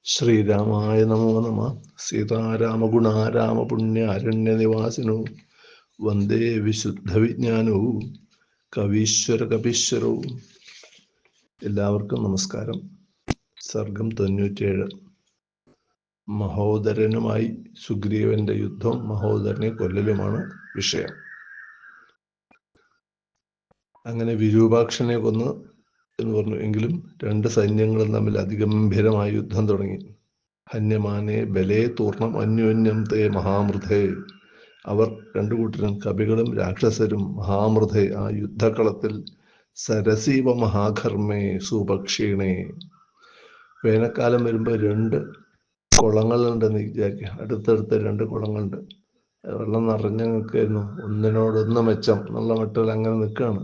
ശ്രീരാമായ നമോ നമ. സീതാരാമഗുണാരാമപുണ്യാരണ്യനിവാസിനോ വന്ദേ വിശുദ്ധവിജ്ഞാനോ കവീശ്വര കപീശ്വരോ. എല്ലാവർക്കും നമസ്കാരം. സർഗം 97. മഹോദരനുമായി സുഗ്രീവന്റെ യുദ്ധം, മഹോദരനെ കൊല്ലലുമാണ് വിഷയം. അങ്ങനെ വിരൂപാക്ഷനെ കൊന്ന് എന്ന് പറഞ്ഞു. എങ്കിലും രണ്ട് സൈന്യങ്ങളും തമ്മിൽ അതിഗംഭീരമായ യുദ്ധം തുടങ്ങി. ഹന്യമാനെ ബലേ തൂർണം അന്യോന്യം തേ മഹാമൃതേ. അവർ രണ്ടു കൂട്ടരും, കവികളും രാക്ഷസരും മഹാമൃതേ, ആ യുദ്ധക്കളത്തിൽ സരസീവ മഹാഘർമ്മേ സുപക്ഷീണേ. വേനൽക്കാലം വരുമ്പോൾ രണ്ട് കുളങ്ങളുണ്ടെന്ന് വിചാരിക്കുക. അടുത്തടുത്ത് രണ്ട് കുളങ്ങളുണ്ട്. വെള്ളം നിറഞ്ഞു നിൽക്കുകയായിരുന്നു. ഒന്നിനോടൊന്ന് മെച്ചം എന്നുള്ള മട്ടിൽ അങ്ങനെ നിൽക്കുകയാണ്.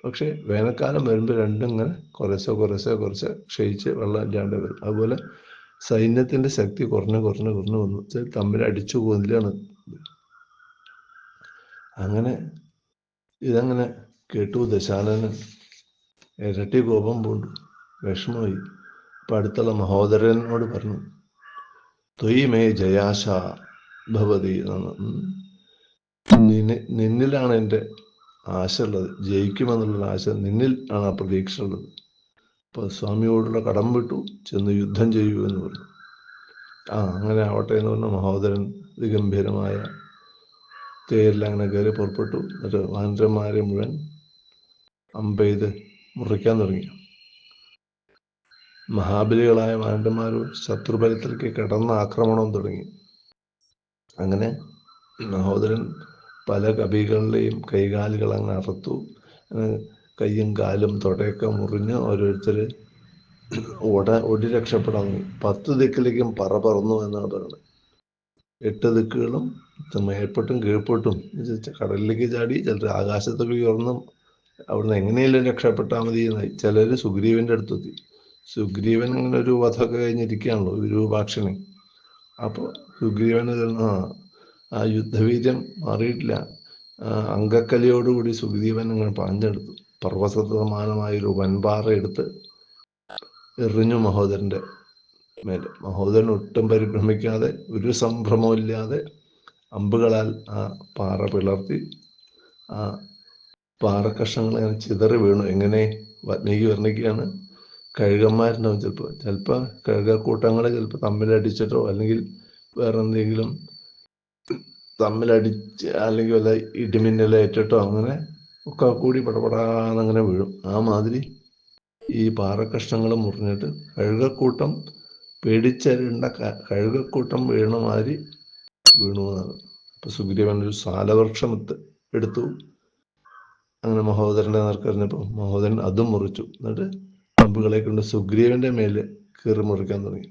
പക്ഷേ വേനൽക്കാലം വരുമ്പോൾ രണ്ടും ഇങ്ങനെ കുറച്ച് ക്ഷയിച്ച് വെള്ളം ഇല്ലാണ്ട് വരും. അതുപോലെ സൈന്യത്തിന്റെ ശക്തി കുറഞ്ഞു വന്നു തമ്മിൽ അടിച്ചു കൊല്ലാണ്. അങ്ങനെ ഇതങ്ങനെ കേട്ടു ദശാനന് ഇരട്ടി കോപം പൂണ്ടു, വിഷമമായി. അപ്പൊ അടുത്തുള്ള മഹോദരനോട് പറഞ്ഞു, ത്വയിമേ ജയാശ ഭവതി, നിന്നിലാണ് എൻ്റെ ആശ ഉള്ളത്, ജയിക്കുമെന്നുള്ള ആശ നിന്നിൽ ആണ് ആ പ്രതീക്ഷ ഉള്ളത്. അപ്പൊ സ്വാമിയോടുള്ള കടം വിട്ടു, ചെന്ന് യുദ്ധം ചെയ്യൂ എന്ന് പറഞ്ഞു. അങ്ങനെ ആവട്ടെ എന്ന് പറഞ്ഞ മഹോദരൻ അതിഗംഭീരമായ തേരിൽ അങ്ങനെ കയറി പുറപ്പെട്ടു. എന്നിട്ട് വാനരന്മാരെ മുഴുവൻ അമ്പെയ്ത് മുറിക്കാൻ തുടങ്ങി. മഹാബലികളായ വാനരന്മാർ ശത്രുബലത്തിലേക്ക് കടന്ന ആക്രമണം തുടങ്ങി. അങ്ങനെ മഹോദരൻ പല കവികളുടെയും കൈകാലുകൾ അങ്ങ് അറുത്തു. കയ്യും കാലും തൊടയൊക്കെ മുറിഞ്ഞ് ഓരോരുത്തർ ഓടി രക്ഷപ്പെടാൻ തുടങ്ങി. 10 ദിക്കിലേക്കും പറന്നു എന്നാണ് പറയുന്നത്. 8 ദിക്കുകളും മേൽപ്പെട്ടും കീഴ്പ്പെട്ടും കടലിലേക്ക് ചാടി, ചിലർ ആകാശത്തൊക്കെ ഉയർന്നും അവിടുന്ന് എങ്ങനെയെങ്കിലും രക്ഷപ്പെട്ടാൽ മതി എന്നായി. ചിലർ സുഗ്രീവന്റെ അടുത്തെത്തി. സുഗ്രീവൻ ഇങ്ങനെ ഒരു വധമൊക്കെ കഴിഞ്ഞിരിക്കുകയാണല്ലോ, വിരൂപാക്ഷനെ. അപ്പോൾ സുഗ്രീവന് ആ യുദ്ധവീര്യം മാറിയിട്ടില്ല. അങ്കക്കലിയോടുകൂടി സുഗ്രീവൻ ഇങ്ങനെ പാഞ്ഞെടുത്തു. പർവ്വതസമാനമായൊരു വൻപാറ എടുത്ത് എറിഞ്ഞു മഹോദരന്റെ മേലെ. മഹോദരൻ ഒട്ടും പരിഭ്രമിക്കാതെ, ഒരു സംഭ്രമമില്ലാതെ അമ്പുകളാൽ ആ പാറ പിളർത്തി. ആ പാറക്കഷ്ണങ്ങൾ അങ്ങനെ ചിതറി വീണു. എങ്ങനെ വാൽമീകി വർണ്ണിക്കുകയാണ്, കഴുകന്മാരുണ്ടാവും ചിലപ്പോൾ കഴുകക്കൂട്ടങ്ങൾ ചിലപ്പോൾ തമ്മിലടിച്ചിട്ടോ അല്ലെങ്കിൽ വേറെ എന്തെങ്കിലും തമ്മിലടിച്ച് അല്ലെങ്കിൽ വല്ല ഇടിമിന്നലേറ്റിട്ടോ അങ്ങനെ ഒക്കെ കൂടി പടപടാന്നങ്ങനെ വീഴും. ആ മാതിരി ഈ പാറക്കഷ്ണങ്ങൾ മുറിഞ്ഞിട്ട് കഴുകക്കൂട്ടം പേടിച്ചരുണ്ട കഴുകക്കൂട്ടം വീണ മാതിരി വീണു എന്നാണ്. അപ്പൊ സുഗ്രീവൻ ഒരു സാലവൃക്ഷം എടുത്തു. അങ്ങനെ മഹോദരന്റെ നേർക്കറിഞ്ഞപ്പോൾ മഹോദരൻ അതും മുറിച്ചു. എന്നിട്ട് അമ്പുകളെ കൊണ്ട് സുഗ്രീവന്റെ മേല് കീറി മുറിക്കാൻ തുടങ്ങി.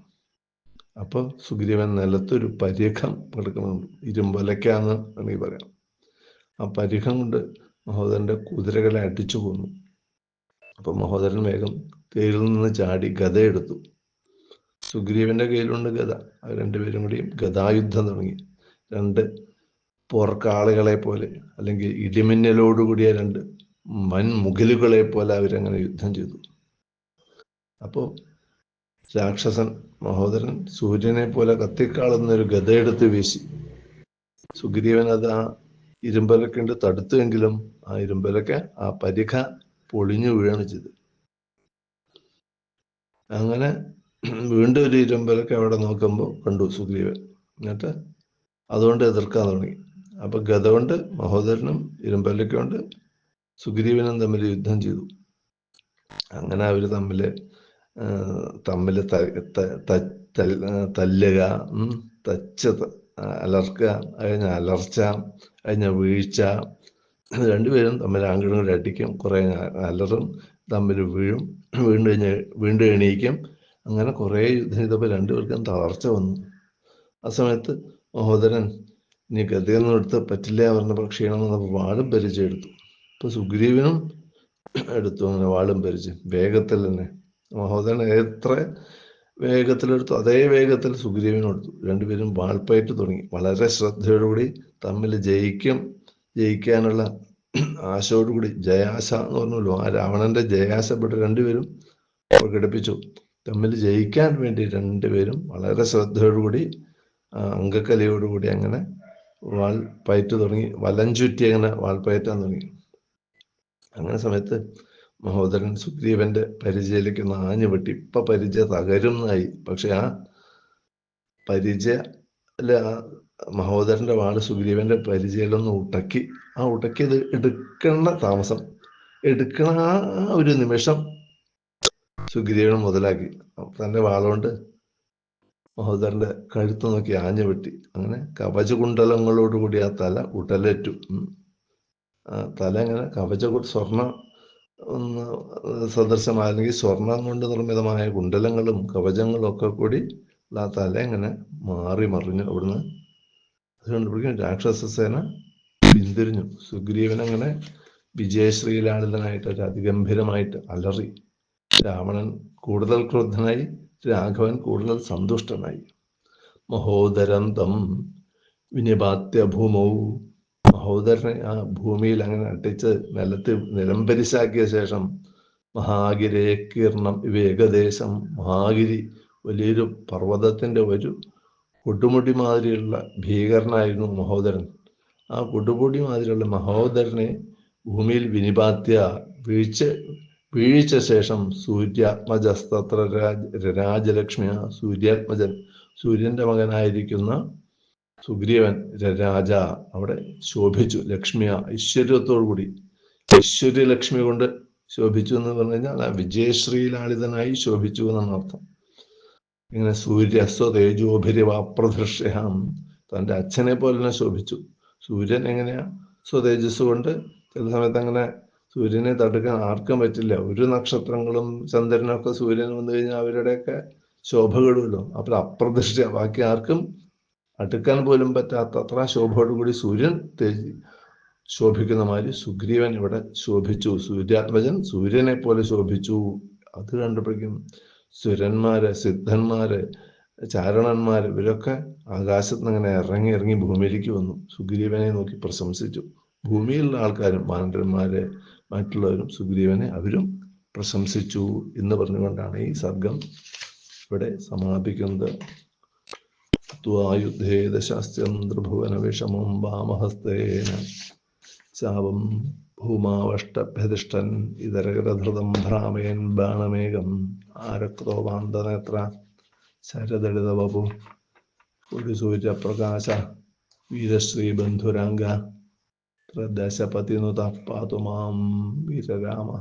അപ്പൊ സുഗ്രീവൻ നിലത്തൊരു പരിഖം കിടക്കുന്നുണ്ട്, ഇരുമ്പൊലയ്ക്കാന്ന് വേണമെങ്കിൽ പറയാം. ആ പരിഖം കൊണ്ട് മഹോദരന്റെ കുതിരകളെ അടിച്ചു കൊന്നു. അപ്പൊ മഹോദരൻ വേഗം തേരിൽ നിന്ന് ചാടി ഗദയെടുത്തു. സുഗ്രീവന്റെ കയ്യിലുണ്ട് ഗദ. അവർ രണ്ടുപേരും കൂടിയും ഗദായുദ്ധം തുടങ്ങി. രണ്ട് പോർക്കാളുകളെ പോലെ, അല്ലെങ്കിൽ ഇടിമിന്നലോടുകൂടിയ രണ്ട് മുകിലുകളെ പോലെ അവരങ്ങനെ യുദ്ധം ചെയ്തു. അപ്പോ രാക്ഷസൻ മഹോദരൻ സൂര്യനെ പോലെ കത്തിക്കാളുന്നൊരു ഗദയെടുത്ത് വീശി. സുഗ്രീവൻ അത് ആ ഇരുമ്പലക്കൊണ്ട് തടുത്തുവെങ്കിലും ആ ഇരുമ്പലക്ക ആ പരിഖ പൊളിഞ്ഞു വീഴാണ് ചെയ്ത്. അങ്ങനെ വീണ്ടും ഒരു ഇരുമ്പലക്ക അവിടെ നോക്കുമ്പോൾ കണ്ടു സുഗ്രീവൻ. എന്നിട്ട് അതുകൊണ്ട് എതിർക്കാൻ തുടങ്ങി. അപ്പൊ ഗദ കൊണ്ട് മഹോദരനും ഇരുമ്പലക്ക കൊണ്ട് സുഗ്രീവനും തമ്മിൽ യുദ്ധം ചെയ്തു. അങ്ങനെ അവര് തമ്മില് തല്ലുക, തച്ച് അലർക്കുക, കഴിഞ്ഞ അലർച്ച, കഴിഞ്ഞ വീഴ്ച. രണ്ടുപേരും തമ്മിൽ ആൺകിടങ്ങൾ അടിക്കും, കുറെ അലറും, തമ്മിൽ വീഴും, വീണ്ടും എണീക്കും. അങ്ങനെ കുറെ യുദ്ധം ചെയ്തപ്പോൾ രണ്ടുപേർക്കും തളർച്ച വന്നു. ആ സമയത്ത് മഹോദരൻ ഇനി ഗതയൊന്നും എടുത്ത് പറ്റില്ല പറഞ്ഞപ്പോൾ ക്ഷീണം വന്നപ്പോൾ വാളും പരിചയെടുത്തു. ഇപ്പൊ സുഗ്രീവനും എടുത്തു അങ്ങനെ വാളും പരിച്ച് വേഗത്തിൽ തന്നെ. മഹോദരൻ എത്ര വേഗത്തിലെടുത്തു അതേ വേഗത്തിൽ സുഗ്രീവനും എടുത്തു. രണ്ടുപേരും വാൾപ്പയറ്റ് തുടങ്ങി. വളരെ ശ്രദ്ധയോടുകൂടി തമ്മിൽ ജയിക്കാനുള്ള ആശയോടുകൂടി, ജയാശ എന്ന് പറഞ്ഞല്ലോ, ആ രാവണന്റെ ജയാശപ്പെട്ട് രണ്ടുപേരും പ്രകടിപ്പിച്ചു. തമ്മിൽ ജയിക്കാൻ വേണ്ടി രണ്ടുപേരും വളരെ ശ്രദ്ധയോടുകൂടി അംഗക്കലയോടുകൂടി അങ്ങനെ വാൾപ്പയറ്റ് തുടങ്ങി, വലം ചുറ്റി അങ്ങനെ വാൾപ്പയറ്റാൻ തുടങ്ങി. അങ്ങനെ സമയത്ത് മഹോദരൻ സുഗ്രീവന്റെ പരിചയയിലേക്ക് ആഞ്ഞു വെട്ടി. ഇപ്പൊ പരിചയ തകരുന്നായി. പക്ഷെ ആ പരിചയ ആ മഹോദരന്റെ വാള് സുഗ്രീവന്റെ പരിചയിലൊന്ന് ഉടക്കി. ആ ഉടക്കിയത് എടുക്കണ താമസം, എടുക്കണ ആ ഒരു നിമിഷം സുഗ്രീവൻ മുതലാക്കി. തന്റെ വാളുകൊണ്ട് മഹോദരന്റെ കഴുത്ത് നോക്കി ആഞ്ഞു വെട്ടി. അങ്ങനെ കവചകുണ്ടലങ്ങളോടുകൂടി ആ തല ഉടലേറ്റു. ആ തല ഇങ്ങനെ സ്വർണ്ണ സദൃശമായ, അല്ലെങ്കിൽ സ്വർണം കൊണ്ട് നിർമ്മിതമായ കുണ്ടലങ്ങളും കവചങ്ങളും ഒക്കെ കൂടി ആ തല ഇങ്ങനെ മാറി മറിഞ്ഞു. അവിടുന്ന് അത് കണ്ടുപിടിക്കും രാക്ഷസ സേന പിന്തിരിഞ്ഞു. സുഗ്രീവൻ അങ്ങനെ വിജയശ്രീലാളിതനായിട്ട് അതിഗംഭീരമായിട്ട് അലറി. രാവണൻ കൂടുതൽ ക്രുദ്ധനായി, രാഘവൻ കൂടുതൽ സന്തുഷ്ടനായി. മഹോദരം തം വിനിപാത്യ ഭൂമൗ, മഹോദരനെ ആ ഭൂമിയിൽ അങ്ങനെ അട്ടിച്ച് നിലത്ത് നിലംപരിശാക്കിയ ശേഷം മഹാഗിരേ കീർണം വിവേകദേശം, മഹാഗിരി വലിയൊരു പർവ്വതത്തിന്റെ ഒരു കൊടുമുടി മാതിരിയുള്ള ഭീകരനായിരുന്നു മഹോദരൻ. ആ കൊടുമുടി മാതിരിയുള്ള മഹോദരനെ ഭൂമിയിൽ വിനിപാത്യ വീഴ്ച ശേഷം സൂര്യാത്മജസ്തത്ര രാജലക്ഷ്മിയ, സൂര്യാത്മജൻ സൂര്യന്റെ മകനായിരിക്കുന്ന സുഗ്രീവൻ രാജ അവിടെ ശോഭിച്ചു. ലക്ഷ്മിയ ഐശ്വര്യത്തോടുകൂടി, ഐശ്വര്യലക്ഷ്മി കൊണ്ട് ശോഭിച്ചു എന്ന് പറഞ്ഞു കഴിഞ്ഞാൽ ആ വിജയശ്രീലാളിതനായി ശോഭിച്ചു എന്നാണ് അർത്ഥം. ഇങ്ങനെ സൂര്യസ്വതേജോഭിരിവാപ്രദൃശ്യം, തൻ്റെ അച്ഛനെ പോലെ തന്നെ ശോഭിച്ചു. സൂര്യൻ എങ്ങനെയാ സ്വതേജസ് കൊണ്ട് ചില സമയത്ത് അങ്ങനെ സൂര്യനെ തടുക്കാൻ ആർക്കും പറ്റില്ല. ഒരു നക്ഷത്രങ്ങളും ചന്ദ്രനൊക്കെ സൂര്യൻ വന്നു കഴിഞ്ഞാൽ അവരുടെയൊക്കെ ശോഭ കെടുമല്ലോ. അപ്പോൾ അപ്രദൃശ്യ, ബാക്കി ആർക്കും അടുക്കാൻ പോലും പറ്റാത്ത അത്ര ശോഭയോടുകൂടി സൂര്യൻ ശോഭിക്കുന്ന മാതിരി സുഗ്രീവൻ ഇവിടെ ശോഭിച്ചു. സൂര്യാത്മജൻ സൂര്യനെ പോലെ ശോഭിച്ചു. അത് കണ്ടപ്പോഴേക്കും സുരന്മാര്, സിദ്ധന്മാര്, ചാരണന്മാര് ഇവരൊക്കെ ആകാശത്ത് നിന്ന് അങ്ങനെ ഇറങ്ങി ഭൂമിയിലേക്ക് വന്നു. സുഗ്രീവനെ നോക്കി പ്രശംസിച്ചു. ഭൂമിയിലുള്ള ആൾക്കാരും വാനരന്മാര് മറ്റുള്ളവരും സുഗ്രീവനെ അവരും പ്രശംസിച്ചു എന്ന് പറഞ്ഞുകൊണ്ടാണ് ഈ സർഗം ഇവിടെ സമാപിക്കുന്നത്. യുദ്ധേ ദശാസ്ത്രം ത്രിഭുവന വിഷമം വാമഹസ്തേന ശാപം ഭൂമാവഷ്ടഭ്യതിഷ്ഠൻ ഇതരകരധൃതം ഭ്രാമയൻ ബാണമേകം ആരക്തോപാന്തനേത്ര ശരദളിത വപു ഒരു സൂര്യപ്രകാശ വീരശ്രീ ബന്ധുരാംഗ ദശപതിനുത പാതു മാം വീരരാമ.